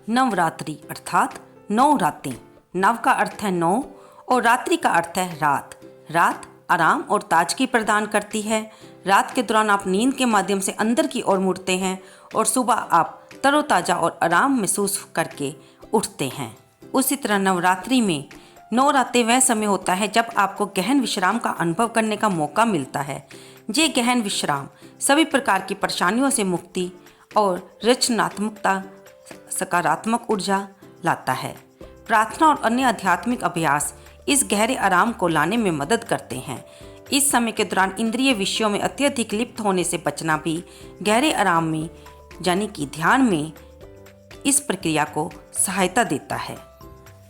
नवरात्रि अर्थात 9 रातें। नव का अर्थ है 9 और रात्रि का अर्थ है रात। रात आराम और ताजगी प्रदान करती है। रात के दौरान आप नींद के माध्यम से अंदर की ओर मुड़ते हैं और सुबह आप तरोताज़ा और आराम महसूस करके उठते हैं। उसी तरह नवरात्रि में 9 रातें वह समय होता है जब आपको गहन विश्राम का अनुभव करने का मौका मिलता है। ये गहन विश्राम सभी प्रकार की परेशानियों से मुक्ति और रचनात्मकता, सकारात्मक ऊर्जा लाता है। प्रार्थना और अन्य आध्यात्मिक अभ्यास इस गहरे आराम को लाने में मदद करते हैं। इस समय के दौरान इंद्रिय विषयों में अत्यधिक लिप्त होने से बचना भी गहरे आराम में यानी कि ध्यान में इस प्रक्रिया को सहायता देता है।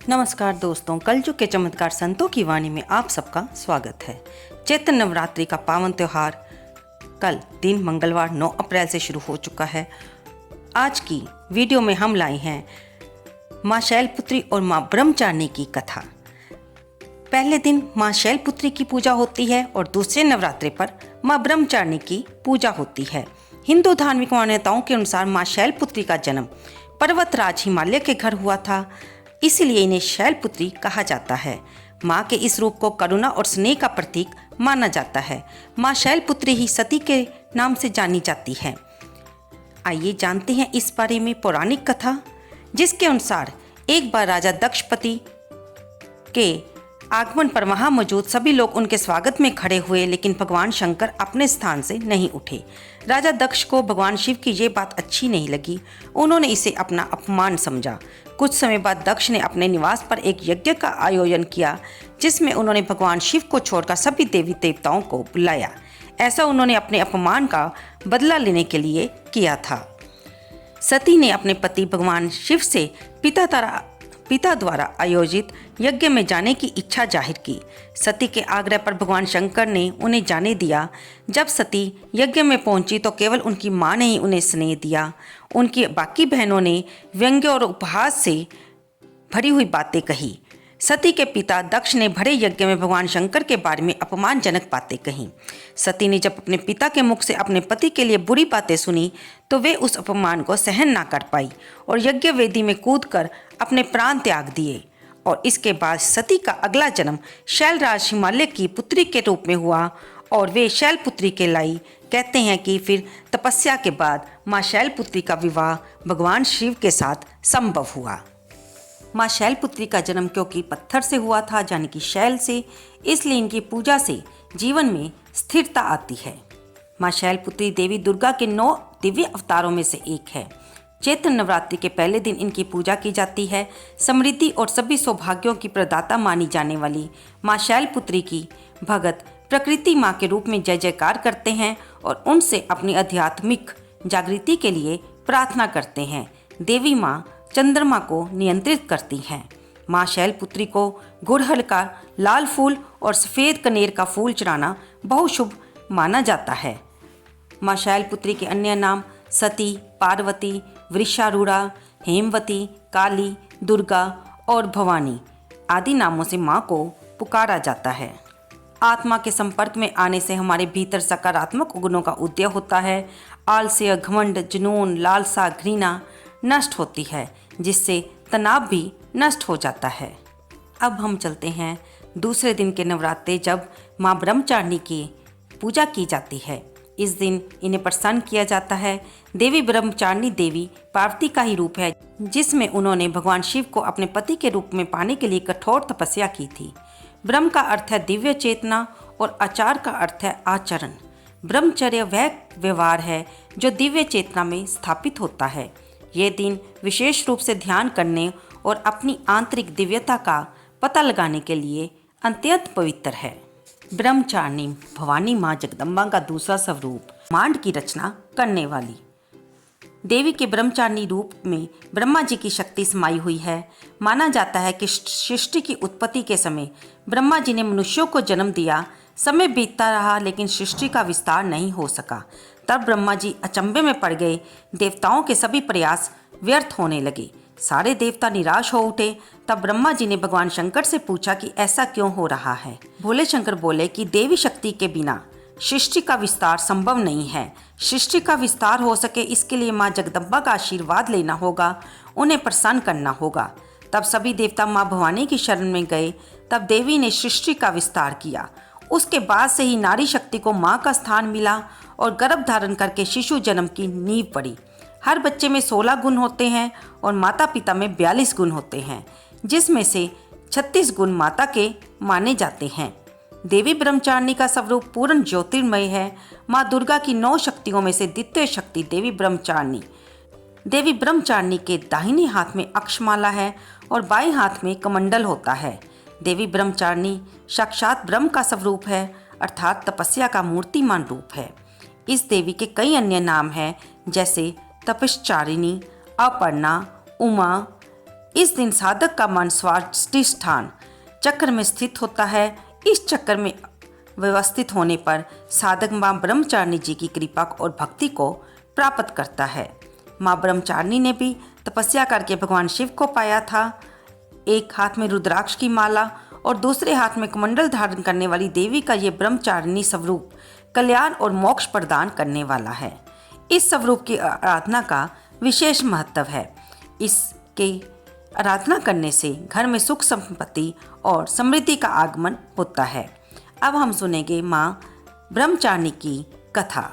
नमस्कार दोस्तों, कलयुग के चमत्कार संतों की वाणी में आप सबका स्वागत है। चैत्र नवरात्रि का पावन त्यौहार कल दिन मंगलवार 9 अप्रैल से शुरू हो चुका है। आज की वीडियो में हम लाए हैं माँ शैलपुत्री और माँ ब्रह्मचारिणी की कथा। पहले दिन माँ शैलपुत्री की पूजा होती है और दूसरे नवरात्रि पर माँ ब्रह्मचारिणी की पूजा होती है। हिंदू धार्मिक मान्यताओं के अनुसार माँ शैलपुत्री का जन्म पर्वतराज हिमालय के घर हुआ था, इसलिए इन्हें शैलपुत्री कहा जाता है। माँ के इस रूप को करुणा और स्नेह का प्रतीक माना जाता है। माँ शैलपुत्री ही सती के नाम से जानी जाती है। आइए जानते हैं इस बारे में पौराणिक कथा, जिसके अनुसार एक बार राजा दक्षपति के आगमन पर वहां मौजूद सभी लोग उनके स्वागत में खड़े हुए, लेकिन भगवान शंकर अपने स्थान से नहीं उठे। राजा दक्ष को भगवान शिव की ये बात अच्छी नहीं लगी। उन्होंने इसे अपना अपमान समझा। कुछ समय बाद दक्ष ने अपने निवास पर एक यज्ञ का आयोजन किया, जिसमें उन्होंने भगवान शिव को छोड़कर सभी देवी देवताओं को बुलाया। ऐसा उन्होंने अपने अपमान का बदला लेने के लिए किया था। सती ने अपने पति भगवान शिव से पिता द्वारा आयोजित यज्ञ में जाने की इच्छा जाहिर की। सती के आग्रह पर भगवान शंकर ने उन्हें जाने दिया। जब सती यज्ञ में पहुंची तो केवल उनकी मां ने ही उन्हें स्नेह दिया। उनकी बाकी बहनों ने व्यंग्य और उपहास से भरी हुई बातें कही। सती के पिता दक्ष ने भरे यज्ञ में भगवान शंकर के बारे में अपमानजनक बातें कहीं। सती ने जब अपने पिता के मुख से अपने पति के लिए बुरी बातें सुनी तो वे उस अपमान को सहन ना कर पाई और यज्ञ वेदी में कूदकर अपने प्राण त्याग दिए। और इसके बाद सती का अगला जन्म शैलराज हिमालय की पुत्री के रूप में हुआ और वे शैलपुत्री कहलाई। कहते हैं कि फिर तपस्या के बाद माँ शैलपुत्री का विवाह भगवान शिव के साथ संभव हुआ। माँ शैलपुत्री का जन्म क्योंकि पत्थर से हुआ था, यानी कि शैल से, इसलिए इनकी पूजा से जीवन में स्थिरता आती है। माँ शैलपुत्री देवी दुर्गा के 9 दिव्य अवतारों में से एक है। चैत्र नवरात्रि के पहले दिन इनकी पूजा की जाती है। समृद्धि और सभी सौभाग्यों की प्रदाता मानी जाने वाली माँ शैलपुत्री की भगत प्रकृति माँ के रूप में जय जयकार करते हैं और उनसे अपनी आध्यात्मिक जागृति के लिए प्रार्थना करते हैं। देवी माँ चंद्रमा को नियंत्रित करती हैं। माँ शैलपुत्री को गुड़हल का लाल फूल और सफ़ेद कनेर का फूल चढ़ाना बहुत शुभ माना जाता है। माँ शैलपुत्री के अन्य नाम सती, पार्वती, वृषारूढ़ा, हेमवती, काली, दुर्गा और भवानी आदि नामों से माँ को पुकारा जाता है। आत्मा के संपर्क में आने से हमारे भीतर सकारात्मक गुणों का उदय होता है। आलस्य, घमंड, जुनून, लालसा, घृणा नष्ट होती है, जिससे तनाव भी नष्ट हो जाता है। अब हम चलते हैं दूसरे दिन के नवरात्रे, जब माँ ब्रह्मचारिणी की पूजा की जाती है। इस दिन इन्हें प्रसन्न किया जाता है। देवी ब्रह्मचारिणी देवी पार्वती का ही रूप है, जिसमें उन्होंने भगवान शिव को अपने पति के रूप में पाने के लिए कठोर तपस्या की थी। ब्रह्म का अर्थ है दिव्य चेतना और आचार का अर्थ है आचरण। ब्रह्मचर्य वह व्यवहार है जो दिव्य चेतना में स्थापित होता है। यह दिन विशेष रूप से ध्यान करने और अपनी आंतरिक दिव्यता का पता लगाने के लिए अत्यंत पवित्र है। ब्रह्मचारिणी भवानी माँ जगदम्बा का दूसरा स्वरूप, ब्रह्मांड की रचना करने वाली देवी के ब्रह्मचारिणी रूप में ब्रह्मा जी की शक्ति समाई हुई है। माना जाता है कि सृष्टि की उत्पत्ति के समय ब्रह्मा जी ने मनुष्यों को जन्म दिया। समय बीतता रहा लेकिन सृष्टि का विस्तार नहीं हो सका। तब ब्रह्मा जी अचंभे में पड़ गए। देवताओं के सभी प्रयास व्यर्थ होने लगे। सारे देवता निराश हो उठे। तब ब्रह्मा जी ने भगवान शंकर से पूछा कि ऐसा क्यों हो रहा है। भोले शंकर बोले कि देवी शक्ति के बिना सृष्टि का विस्तार संभव नहीं है। सृष्टि का विस्तार हो सके इसके लिए माँ जगदम्बा का आशीर्वाद लेना होगा, उन्हें प्रसन्न करना होगा। तब सभी देवता माँ भवानी की शरण में गए। तब देवी ने सृष्टि का विस्तार किया। उसके बाद से ही नारी शक्ति को माँ का स्थान मिला और गर्भ धारण करके शिशु जन्म की नींव पड़ी। हर बच्चे में 16 गुण होते हैं और माता पिता में 42 गुण होते हैं, जिसमें से 36 गुण माता के माने जाते हैं। देवी ब्रह्मचारिणी का स्वरूप पूर्ण ज्योतिर्मय है। माँ दुर्गा की 9 शक्तियों में से द्वितीय शक्ति देवी ब्रह्मचारिणी। देवी ब्रह्मचारिणी के दाहिने हाथ में अक्षमाला है और बाएं हाथ में कमंडल होता है। देवी ब्रह्मचारिणी साक्षात ब्रह्म का स्वरूप है, अर्थात तपस्या का मूर्तिमान रूप है। इस देवी के कई अन्य नाम हैं, जैसे तपश्चारिणी, अपर्णा, उमा। इस दिन साधक का मन स्वादिष्ठान चक्र में स्थित होता है। इस चक्र में व्यवस्थित होने पर साधक माँ ब्रह्मचारिणी जी की कृपा और भक्ति को प्राप्त करता है। माँ ब्रह्मचारिणी ने भी तपस्या करके भगवान शिव को पाया था। एक हाथ में रुद्राक्ष की माला और दूसरे हाथ में कमंडल धारण करने वाली देवी का ये ब्रह्मचारिणी स्वरूप कल्याण और मोक्ष प्रदान करने वाला है। इस स्वरूप की आराधना का विशेष महत्व है। इसके आराधना करने से घर में सुख संपत्ति और समृद्धि का आगमन होता है। अब हम सुनेंगे माँ ब्रह्मचारिणी की कथा।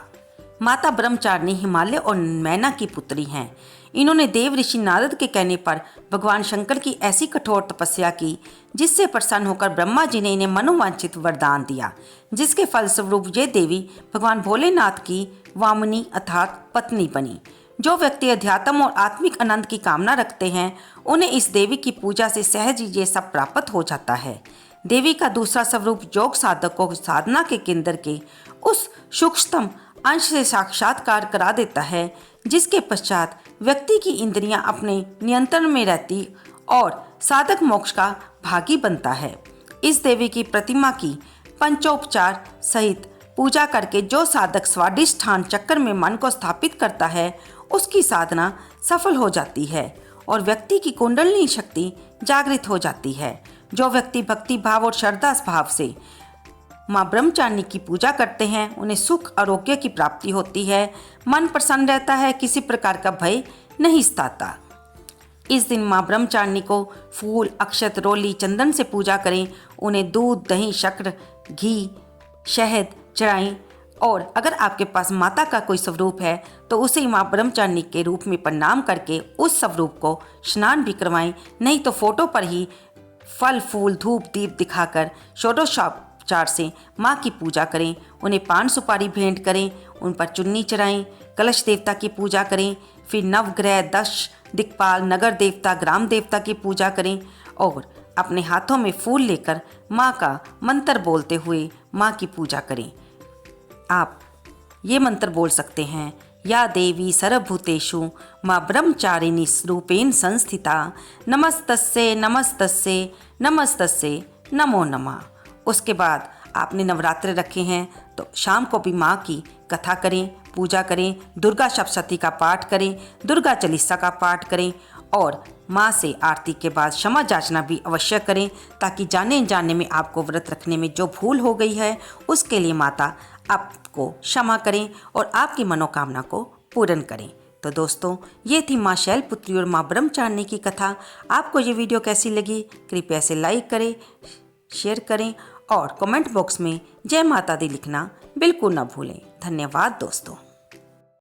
माता ब्रह्मचारिणी हिमालय और मैना की पुत्री हैं। इन्होंने देव ऋषि नारद के कहने पर भगवान शंकर की ऐसी कठोर तपस्या की, जिससे प्रसन्न होकर ब्रह्मा जी ने इन्हें मनोवांछित वरदान दिया, जिसके फलस्वरूप ये देवी भगवान भोलेनाथ की वामनी अर्थात पत्नी बनी। जो व्यक्ति अध्यात्म और आत्मिक आनंद की कामना रखते हैं, उन्हें इस देवी की पूजा से सहज ये सब प्राप्त हो जाता है। देवी का दूसरा स्वरूप योग साधक को साधना के केंद्र के उस सूक्ष्मतम अंश से साक्षात्कार करा देता है, जिसके पश्चात व्यक्ति की इंद्रियां अपने नियंत्रण में रहती और साधक मोक्ष का भागी बनता है। इस देवी की प्रतिमा की पंचोपचार सहित पूजा करके जो साधक स्वादिष्ठान चक्र में मन को स्थापित करता है, उसकी साधना सफल हो जाती है और व्यक्ति की कुंडलिनी शक्ति जागृत हो जाती है। जो व्यक्ति भक्ति भाव और श्रद्धा भाव से माँ ब्रह्मचारिणी की पूजा करते हैं, उन्हें सुख आरोग्य की प्राप्ति होती है, मन प्रसन्न रहता है, किसी प्रकार का भय नहीं सताता। इस दिन माँ ब्रह्मचारिणी को फूल, अक्षत, रोली, चंदन से पूजा करें। उन्हें दूध, दही, शक्कर, घी, शहद चढ़ाएं और अगर आपके पास माता का कोई स्वरूप है तो उसे माँ ब्रह्मचारिणी के रूप में प्रणाम करके उस स्वरूप को स्नान भी करवाएं। नहीं तो फोटो पर ही फल, फूल, धूप, दीप दिखाकर षोडशोपचार से माँ की पूजा करें। उन्हें पान सुपारी भेंट करें, उन पर चुन्नी चढ़ाएं, कलश देवता की पूजा करें। फिर नवग्रह, 10 दिक्पाल, नगर देवता, ग्राम देवता की पूजा करें और अपने हाथों में फूल लेकर माँ का मंत्र बोलते हुए माँ की पूजा करें। आप ये मंत्र बोल सकते हैं, या देवी सर्वभूतेषु माँ ब्रह्मचारिणी रूपेण संस्थिता, नमस्तस्यै नमस्तस्यै नमस्तस्यै नमो नमः। उसके बाद आपने नवरात्रे रखे हैं तो शाम को भी माँ की कथा करें, पूजा करें, दुर्गा सप्तशती का पाठ करें, दुर्गा चालीसा का पाठ करें और माँ से आरती के बाद क्षमा याचना भी अवश्य करें, ताकि जाने जाने में आपको व्रत रखने में जो भूल हो गई है उसके लिए माता आपको क्षमा करें और आपकी मनोकामना को पूर्ण करें। तो दोस्तों, ये थी माँ शैलपुत्री और माँ ब्रह्मचारिणी की कथा। आपको ये वीडियो कैसी लगी कृपया से लाइक करें, शेयर करें और कमेंट बॉक्स में जय माता दी लिखना बिल्कुल ना भूलें। धन्यवाद दोस्तों।